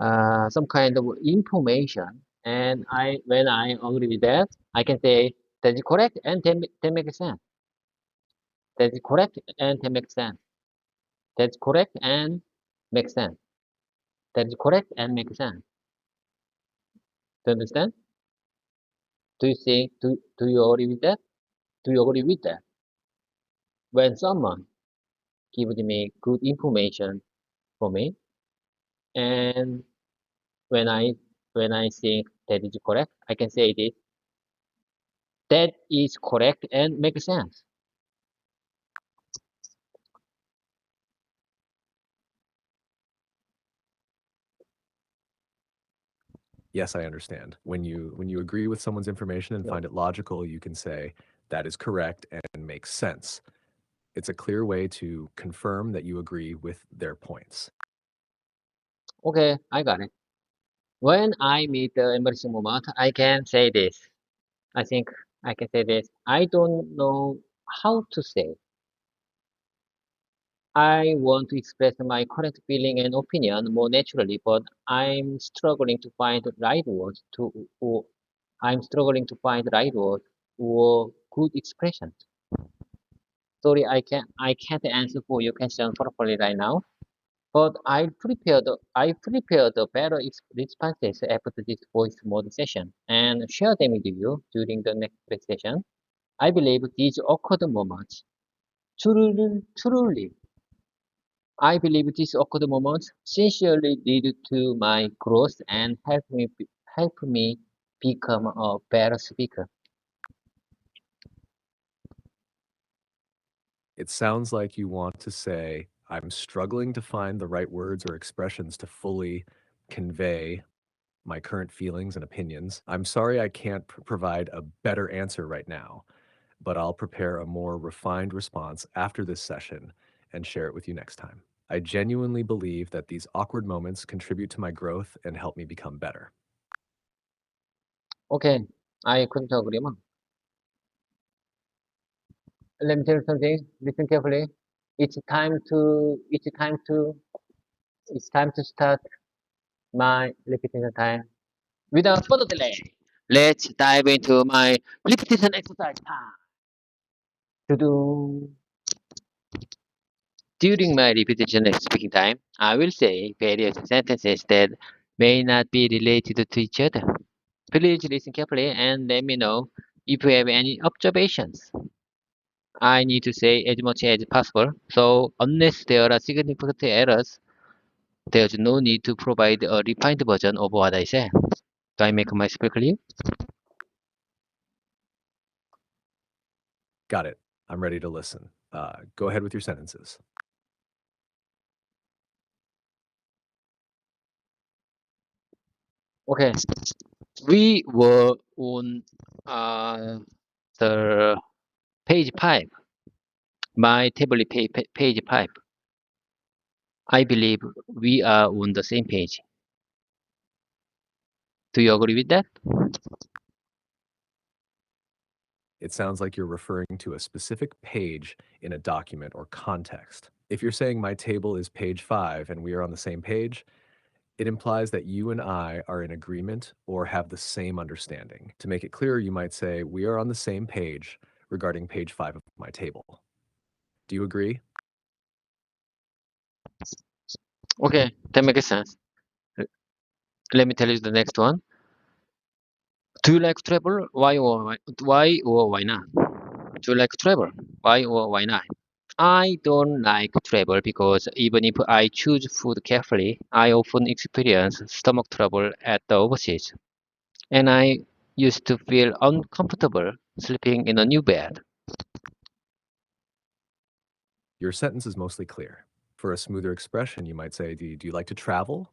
some kind of information, and when I agree with that, I can say that is correct and that makes sense. That is correct and that makes sense. That's correct and makes sense. That's correct and makes sense. Do you understand? Do you agree with that? Do you agree with that? When someone gives me good information for me, and when I when I think that is correct, I can say this. That is correct and makes sense. Yes, I understand. When you agree with someone's information and Yeah. find it logical, you can say that is correct and makes sense. It's a clear way to confirm that you agree with their points. Okay, I got it. When I meet the embarrassing moment, I can say this. I think I can say this. I don't know how to say. I want to express my current feeling and opinion more naturally, but I'm struggling to find the right words or good expressions. Sorry, I can't answer for your question properly right now, but I prepared better responses after this voice mode session and share them with you during the next session. I believe these awkward moments truly I believe these awkward moments sincerely lead to my growth and help me become a better speaker. It sounds like you want to say, I'm struggling to find the right words or expressions to fully convey my current feelings and opinions. I'm sorry I can't provide a better answer right now, but I'll prepare a more refined response after this session and share it with you next time. I genuinely believe that these awkward moments contribute to my growth and help me become better. Okay, I couldn't agree more. Let me tell you something. Listen carefully. It's time to. It's time to. It's time to start my repetition time. Without further delay, let's dive into my repetition exercise time. To-do. During my repetition speaking time, I will say various sentences that may not be related to each other. Please listen carefully and let me know if you have any observations. I need to say as much as possible, so unless there are significant errors, there's no need to provide a refined version of what I say. Do I make myself clear? Got it. I'm ready to listen. Go ahead with your sentences. Okay. We were on uh, the page 5, my table page 5. I believe we are on the same page. Do you agree with that? It sounds like you're referring to a specific page in a document or context. If you're saying my table is page 5 and we are on the same page, it implies that you and I are in agreement or have the same understanding. To make it clearer, you might say, we are on the same page regarding page 5 of my table. Do you agree? Okay, that makes sense. Let me tell you the next one. Do you like travel? Why or why not? Do you like travel? Why or why not? I don't like travel because even if I choose food carefully, I often experience stomach trouble at the overseas. And I used to feel uncomfortable sleeping in a new bed. Your sentence is mostly clear. For a smoother expression, you might say, do you like to travel?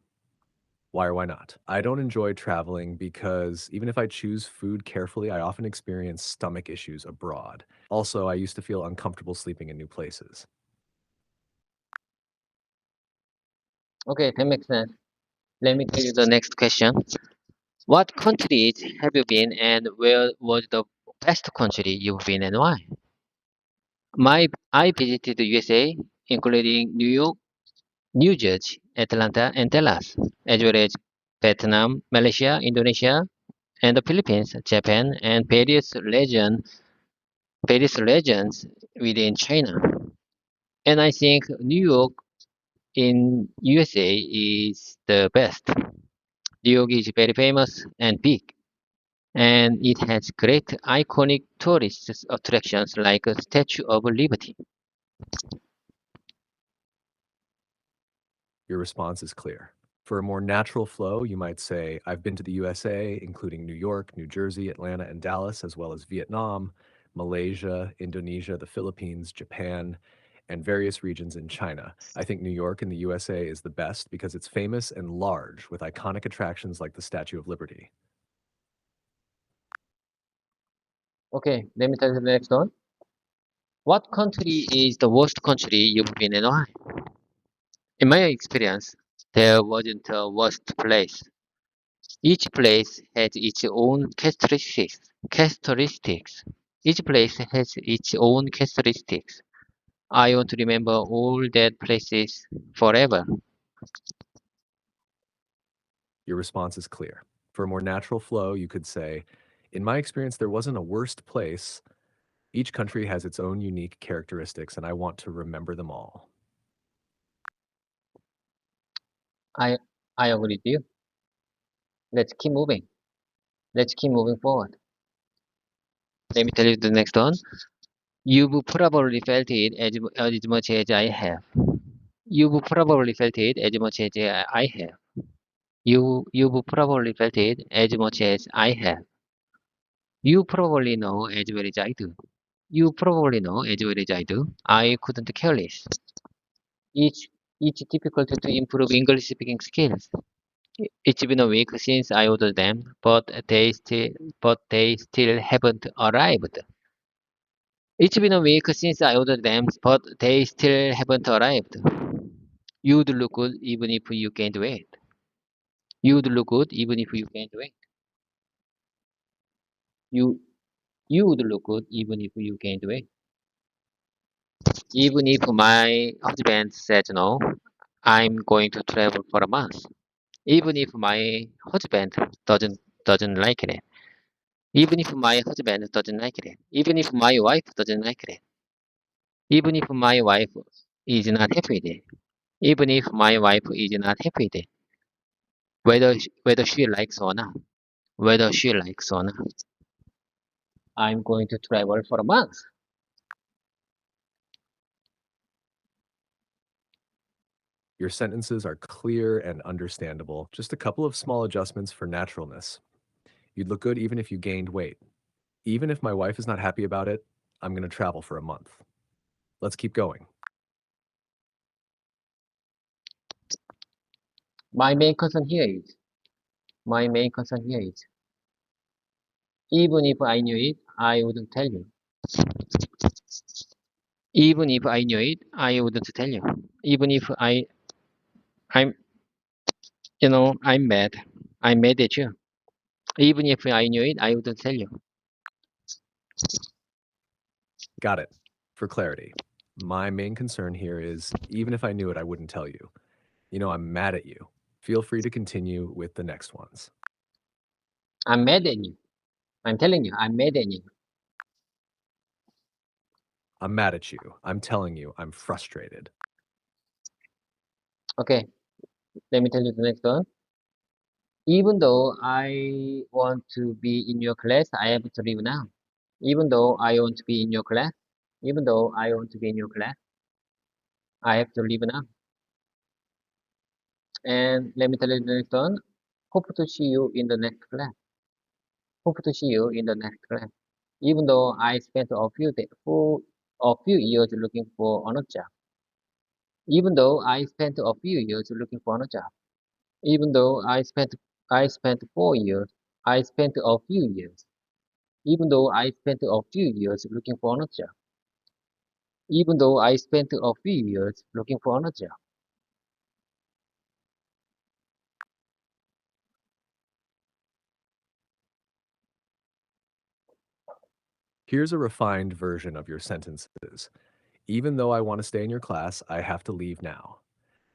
Why or why not? I don't enjoy traveling because even if I choose food carefully, I often experience stomach issues abroad. Also, I used to feel uncomfortable sleeping in new places. Okay, that makes sense. Let me tell you the next question. What countries have you been and where was the best country you've been and why? I visited the USA, including New York, New Jersey, Atlanta, and Dallas, as well as Vietnam, Malaysia, Indonesia, and the Philippines, Japan, and various regions within China. And I think New York in USA is the best. New York is very famous and big, and it has great iconic tourist attractions like a Statue of Liberty. Your response is clear. For a more natural flow, you might say, I've been to the USA, including New York, New Jersey, Atlanta, and Dallas, as well as Vietnam, Malaysia, Indonesia, the Philippines, Japan, and various regions in China. I think New York in the USA is the best because it's famous and large with iconic attractions like the Statue of Liberty. Okay, let me tell you the next one. What country is the worst country you've been and why? In my experience, there wasn't a worst place. Each place has its own characteristics. Characteristics. Each place has its own characteristics. I want to remember all that places forever. Your response is clear. For a more natural flow, you could say, in my experience, there wasn't a worst place. Each country has its own unique characteristics, and I want to remember them all. I I agree with you. Let's keep moving. Let's keep moving forward. Let me tell you the next one. You've probably felt it as much as I have. You've probably felt it as much as I have. You've probably felt it as much as I have. You probably know as well as I do. You probably know as well as I do. I couldn't care less. Each difficult to improve English speaking skills. It's been a week since I ordered them, but they still haven't arrived. It's been a week since I ordered them, but they still haven't arrived. You'd look good even if you gained weight. You'd look good even if you gained weight. You you'd look good even if you gained weight. Even if my husband says no, I'm going to travel for a month. Even if my husband doesn't like it. Even if my husband doesn't like it. Even if my wife doesn't like it. Even if my wife is not happy with it. Even if my wife is not happy with it. Whether she likes or not. Whether she likes or not. I'm going to travel for a month. Your sentences are clear and understandable, just a couple of small adjustments for naturalness. You'd look good even if you gained weight. Even if my wife is not happy about it, I'm going to travel for a month. Let's keep going. My main concern here is my main concern here is even if I knew it, I wouldn't tell you. Even if I knew it, I wouldn't tell you. Even if I'm, I'm mad. I'm mad at you. Even if I knew it, I wouldn't tell you. Got it. For clarity, my main concern here is even if I knew it, I wouldn't tell you. I'm mad at you. Feel free to continue with the next ones. I'm mad at you. I'm telling you, I'm mad at you. I'm mad at you. I'm telling you, I'm frustrated. Okay, let me tell you the next one. Even though I want to be in your class, I have to leave now. Even though I want to be in your class, even though I want to be in your class, I have to leave now. And let me tell you the next one. Hope to see you in the next class. Hope to see you in the next class. Even though I spent a few years looking for another job. Even though I spent a few years looking for another job. Even though I spent 4 years. I spent a few years. Even though I spent a few years looking for another job. Even though I spent a few years looking for another job. Here's a refined version of your sentences. Even though I want to stay in your class, I have to leave now.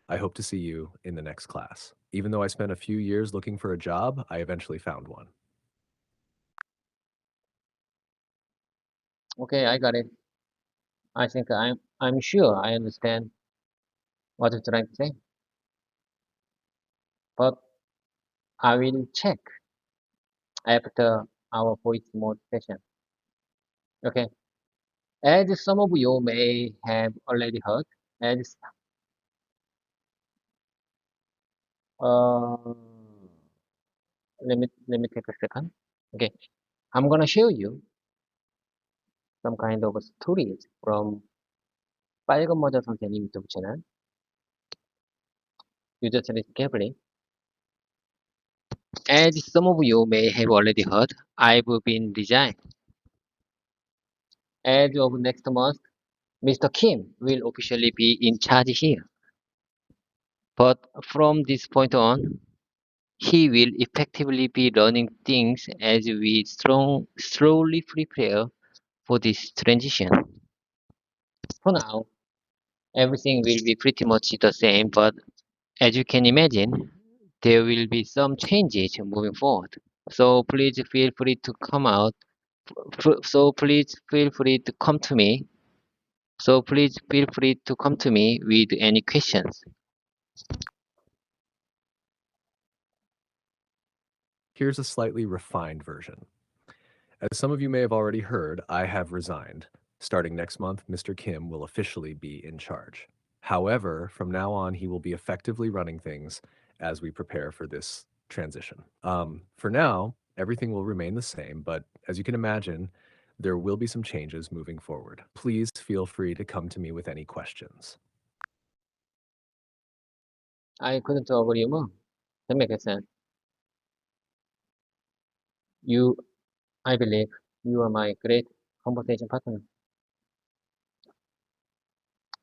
I hope to see you in the next class. Even though I spent a few years looking for a job, I eventually found one. Okay, I got it. I think I'm sure I understand what you're trying to say. But I will check after our voice mode session. Okay. As some of you may have already heard, as uh, let me take a second. Okay, I'm gonna show you some kind of stories from 빨간 모자 선생님 유튜브 채널. You just listen carefully. As some of you may have already heard, I've been resigned. As of next month, Mr. Kim will officially be in charge here. But from this point on, he will effectively be running things as we slowly prepare for this transition. For now, everything will be pretty much the same, but as you can imagine, there will be some changes moving forward. So please feel free to come out. So please feel free to come to me. So please feel free to come to me with any questions. Here's a slightly refined version. As some of you may have already heard, I have resigned. Starting next month, Mr. Kim will officially be in charge. However, from now on, he will be effectively running things as we prepare for this transition. For now, everything will remain the same, but as you can imagine, there will be some changes moving forward. Please feel free to come to me with any questions. I couldn't agree more. That makes sense. You, I believe, you are my great conversation partner.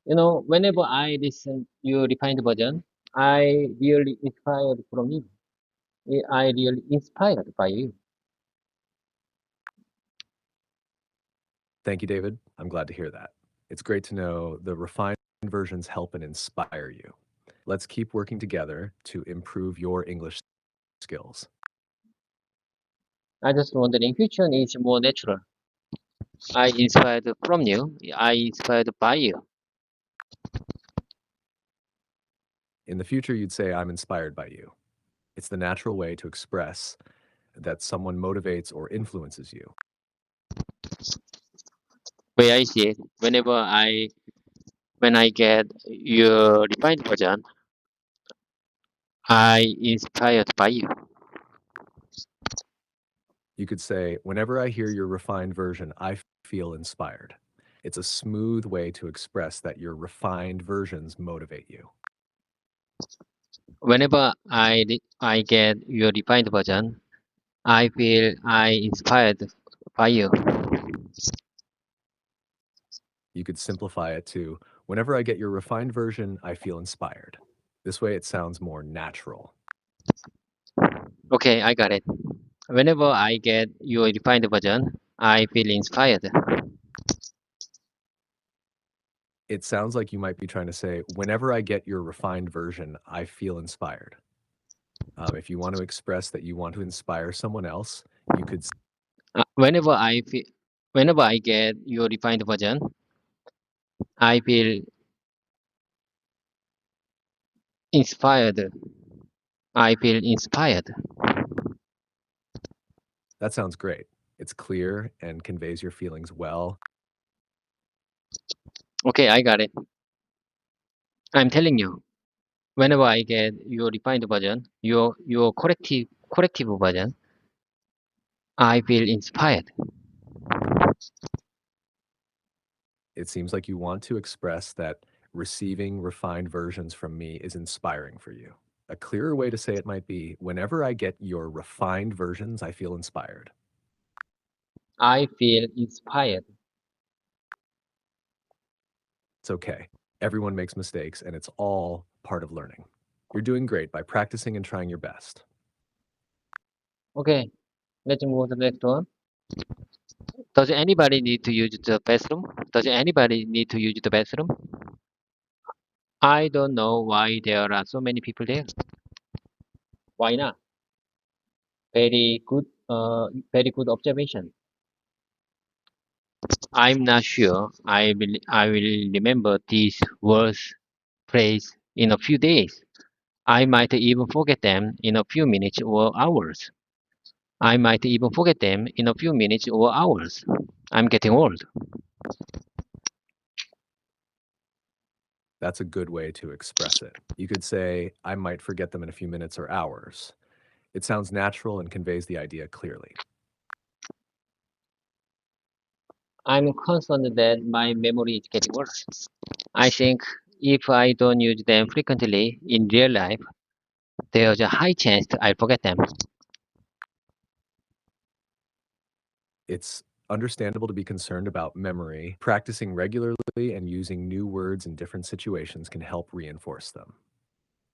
Whenever I listen your refined version, I really inspired from you. I really inspired by you. Thank you, David. I'm glad to hear that. It's great to know the refined versions help and inspire you. Let's keep working together to improve your English skills. I just wondering which one is more natural. I inspired from you. I inspired by you. In the future, you'd say, I'm inspired by you. It's the natural way to express that someone motivates or influences you. Way I see it. When I get your refined version, I inspired by you. You could say, whenever I hear your refined version, I feel inspired. It's a smooth way to express that your refined versions motivate you. Whenever I get your refined version, I feel I inspired by you. You could simplify it to, whenever I get your refined version, I feel inspired. This way it sounds more natural. Okay, I got it. Whenever I get your refined version, I feel inspired. It sounds like you might be trying to say, whenever I get your refined version, I feel inspired. If you want to express that you want to inspire someone else, you could Whenever I get your refined version, I feel inspired. I feel inspired. that sounds great. It's clear and conveys your feelings well. Okay, I got it. I'm telling you, whenever I get your refined version, your corrective version, I feel inspired. It seems like you want to express that receiving refined versions from me is inspiring for you. A clearer way to say it might be, whenever I get your refined versions, I feel inspired. I feel inspired. It's okay. Everyone makes mistakes, and it's all part of learning. You're doing great by practicing and trying your best. Okay, let's move on to the next one. Does anybody need to use the bathroom? Does anybody need to use the bathroom? I don't know why there are so many people there. Why not? Very good observation. I'm not sure I will remember these words phrase in a few days. I might even forget them in a few minutes or hours. I might even forget them in a few minutes or hours. I'm getting old. That's a good way to express it. You could say, I might forget them in a few minutes or hours. It sounds natural and conveys the idea clearly. I'm concerned that my memory is getting worse. I think if I don't use them frequently in real life, there's a high chance I'll forget them. It's understandable to be concerned about memory. Practicing regularly and using new words in different situations can help reinforce them.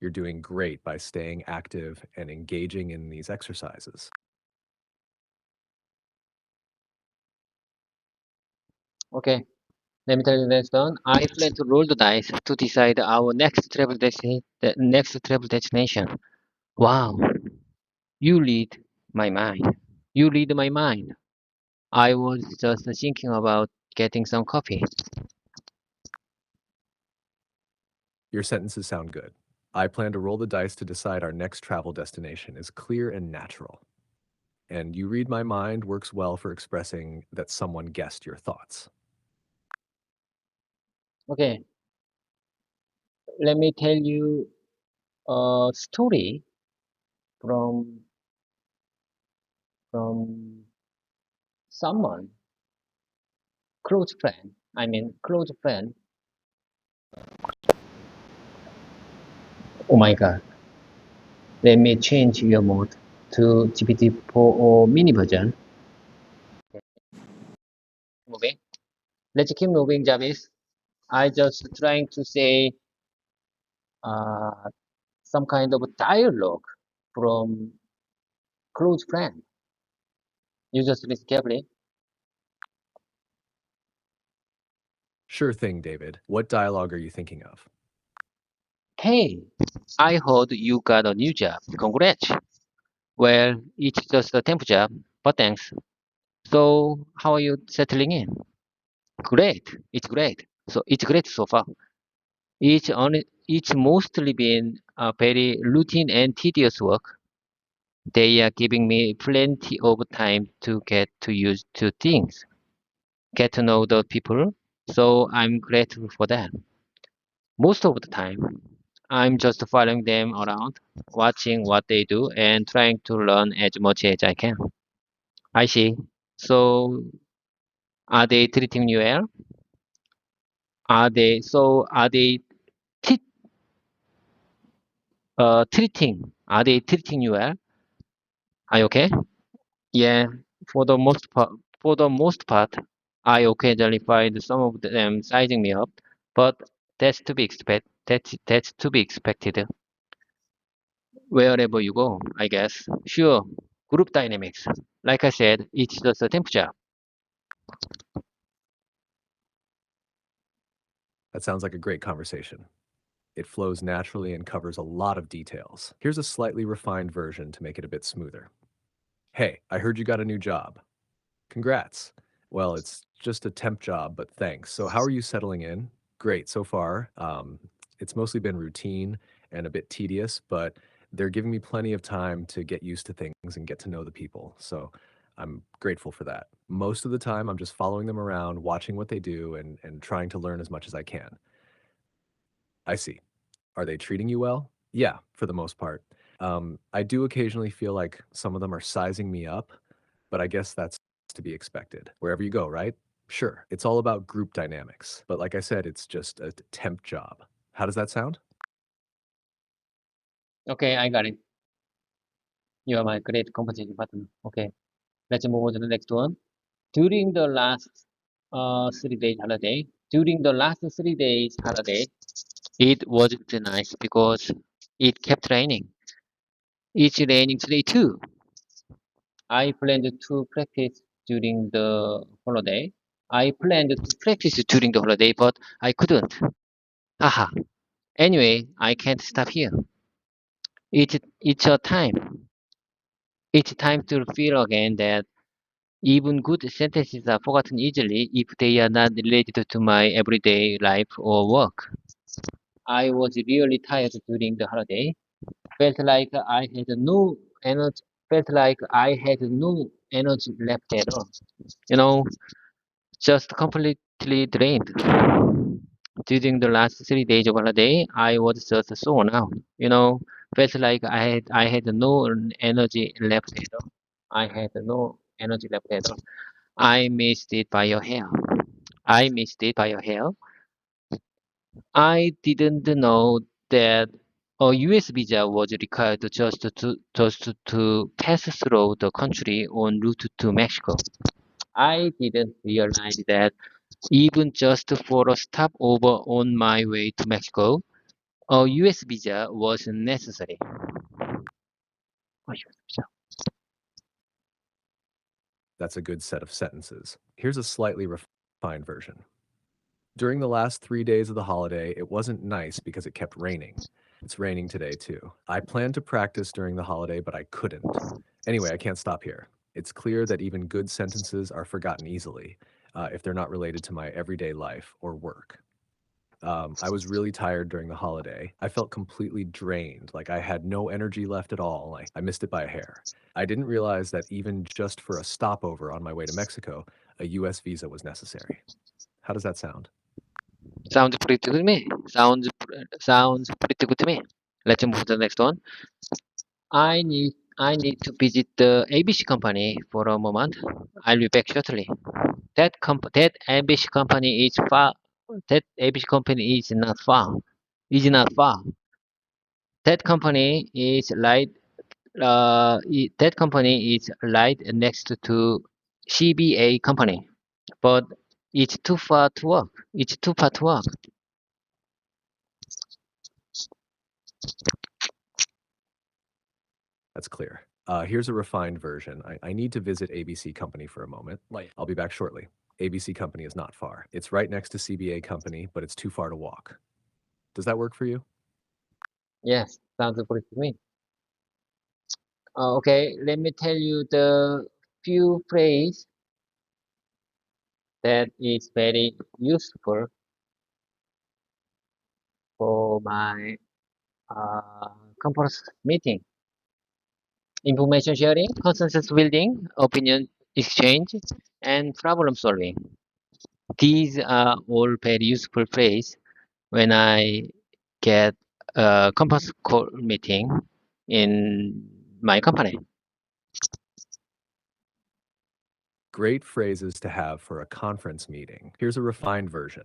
You're doing great by staying active and engaging in these exercises. Okay, let me tell you the next one. I plan to roll the dice to decide our next travel destination. Wow, you read my mind. You read my mind. I was just thinking about getting some coffee. Your sentences sound good. I plan to roll the dice to decide our next travel destination is clear and natural. And you read my mind works well for expressing that someone guessed your thoughts. Okay, let me tell you a story from from someone close friend. I mean, close friend. Oh my God. Let me change your mode to GPT-4 mini version. Moving. Let's keep moving, Jarvis. I just trying to say uh, some kind of dialogue from close friend. You just listen carefully. Sure thing, David. What dialogue are you thinking of? Hey, I heard you got a new job. Congrats. Well, it's just a temp job, but thanks. So, how are you settling in? Great. It's great. So, it's great so far. It's mostly been a very routine and tedious work. They are giving me plenty of time to get to use to things, get to know the people. So, I'm grateful for that. Most of the time, I'm just following them around, watching what they do, and trying to learn as much as I can. I see. So, are they treating you well? Are they t treating? Are they treating you well? Are you okay? Yeah, for the most part, I occasionally find some of them sizing me up, but that's to be expected wherever you go, I guess. Sure, group dynamics. Like I said, it's just a temperature. That sounds like a great conversation. It flows naturally and covers a lot of details. Here's a slightly refined version to make it a bit smoother. Hey, I heard you got a new job. Congrats. Well, it's just a temp job, but thanks. So, how are you settling in? Great so far. It's mostly been routine and a bit tedious, but they're giving me plenty of time to get used to things and get to know the people. So, I'm grateful for that. Most of the time, I'm just following them around, watching what they do, and trying to learn as much as I can. I see. Are they treating you well? Yeah, for the most part. I do occasionally feel like some of them are sizing me up, but I guess that's to be expected. Wherever you go, right? Sure, it's all about group dynamics. But like I said, it's just a temp job. How does that sound? Okay, I got it. You are my great conversation partner. Okay, let's move on to the next one. During the last 3 days holiday, it wasn't nice because it kept raining. It's raining today too. I planned to practice during the holiday. But I couldn't. Haha. Anyway, I can't stop here. It's a time. It's time to feel again that even good sentences are forgotten easily if they are not related to my everyday life or work. I was really tired during the holiday. Felt like I had no energy. Felt like I had no energy left at all. You know, just completely drained. During the last 3 days of holiday, I was just so out. Felt like I had no energy left at all. I had no energy left at all. I missed it by your hair. I missed it by your hair. I didn't know that a US visa was required just to pass through the country en route to Mexico. I didn't realize that even just for a stopover on my way to Mexico, a US visa was necessary. US visa. That's a good set of sentences. Here's a slightly refined version. During the last 3 days of the holiday, it wasn't nice because it kept raining. It's raining today, too. I planned to practice during the holiday, but I couldn't. Anyway, I can't stop here. It's clear that even good sentences are forgotten easily if they're not related to my everyday life or work. I was really tired during the holiday. I felt completely drained, like I had no energy left at all. Like I missed it by a hair. I didn't realize that even just for a stopover on my way to Mexico, a US visa was necessary. How does that sound? Sounds pretty good to me. Sounds pretty good to me. Let's move to the next one. I need to visit the ABC company for a moment. I'll be back shortly. That ABC company is far. That ABC company is not far. Is not far. That company is right. That company is right next to CBA company, but it's too far to walk. It's too far to walk. That's clear. Here's a refined version. I need to visit ABC Company for a moment. Right. I'll be back shortly. ABC Company is not far. It's right next to CBA Company, but it's too far to walk. Does that work for you? Yes, sounds good to me. Okay, let me tell you the few phrase that is very useful for my conference meeting. Information sharing, consensus building, opinion exchange, and problem solving. These are all very useful phrase when I get a conference call meeting in my company. Great phrases to have for a conference meeting. Here's a refined version.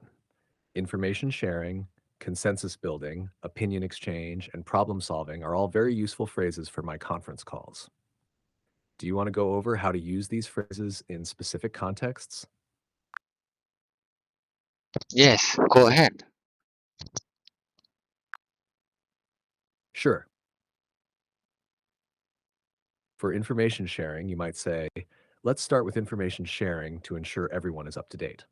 Information sharing, consensus building, opinion exchange, and problem solving are all very useful phrases for my conference calls. Do you want to go over how to use these phrases in specific contexts? Yes, go ahead. Sure. For information sharing, you might say, let's start with information sharing to ensure everyone is up to date.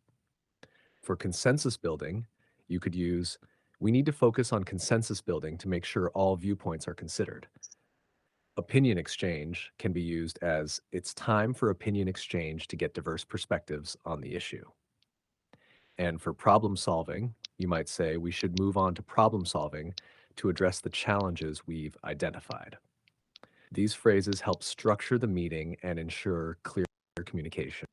For consensus building, you could use, we need to focus on consensus building to make sure all viewpoints are considered. Opinion exchange can be used as, it's time for opinion exchange to get diverse perspectives on the issue. And for problem solving, you might say, we should move on to problem solving to address the challenges we've identified. These phrases help structure the meeting and ensure clear communication.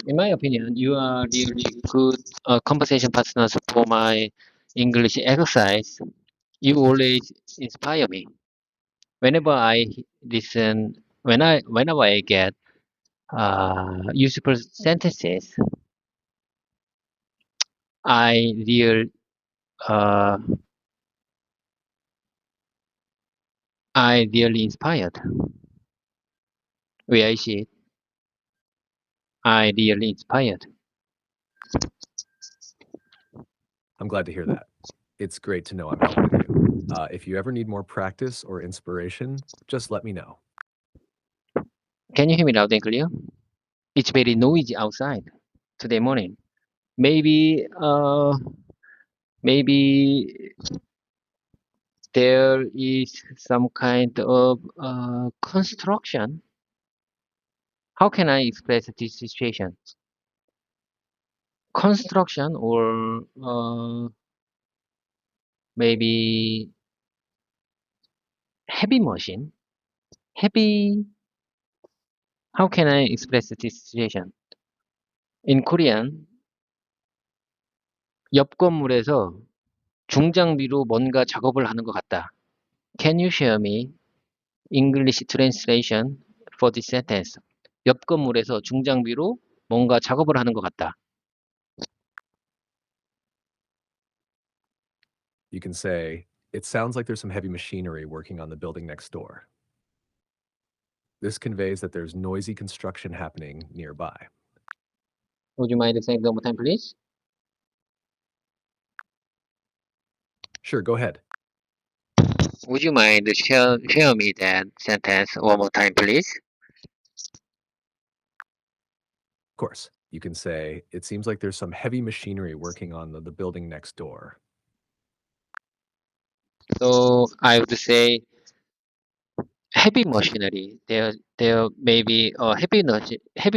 In my opinion, you are really good conversation partners for my English exercise. You always inspire me. Whenever I listen, whenever I get useful sentences, I real uh, I really inspired. Where I see it, I really inspired. I'm glad to hear that. It's great to know I'm helping you. If you ever need more practice or inspiration, just let me know. Can you hear me loud and clear? It's very noisy outside today morning. Maybe maybe there is some kind of construction. How can I express this situation? Construction or maybe heavy machine? Heavy. How can I express this situation? In Korean, 옆 건물에서 중장비로 뭔가 작업을 하는 것 같다. Can you share me English translation for this sentence? 옆 건물에서 중장비로 뭔가 작업을 하는 것 같다. You can say, it sounds like there's some heavy machinery working on the building next door. This conveys that there's noisy construction happening nearby. Would you mind saying one more time, please? Sure, go ahead. Would you mind share me that sentence one more time, please? Of course. You can say, it seems like there's some heavy machinery working on the building next door. So I would say heavy machinery. There may be a heavy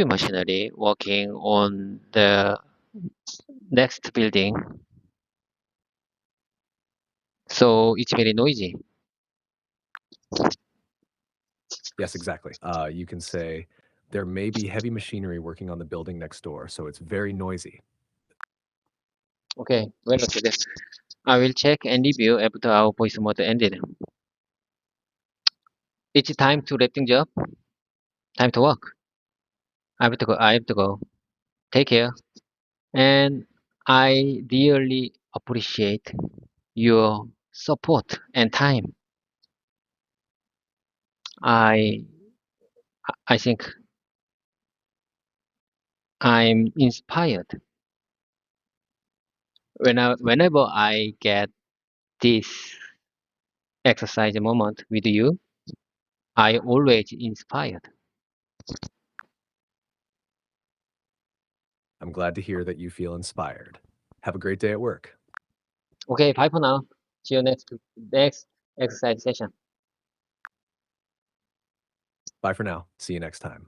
machinery working on the next building. So it's very noisy. Yes, exactly. You can say, there may be heavy machinery working on the building next door, so it's very noisy. Okay, well noted. I will check and review after our voice mode ended. It's time to wrap things up. Time to work. I have to go. I have to go. Take care. And I really appreciate your support, and time. I I think I'm inspired whenever I get this exercise moment with you. I always inspired. I'm glad to hear that you feel inspired. Have a great day at work. Okay, bye for now. See you next exercise session. Bye for now. See you next time.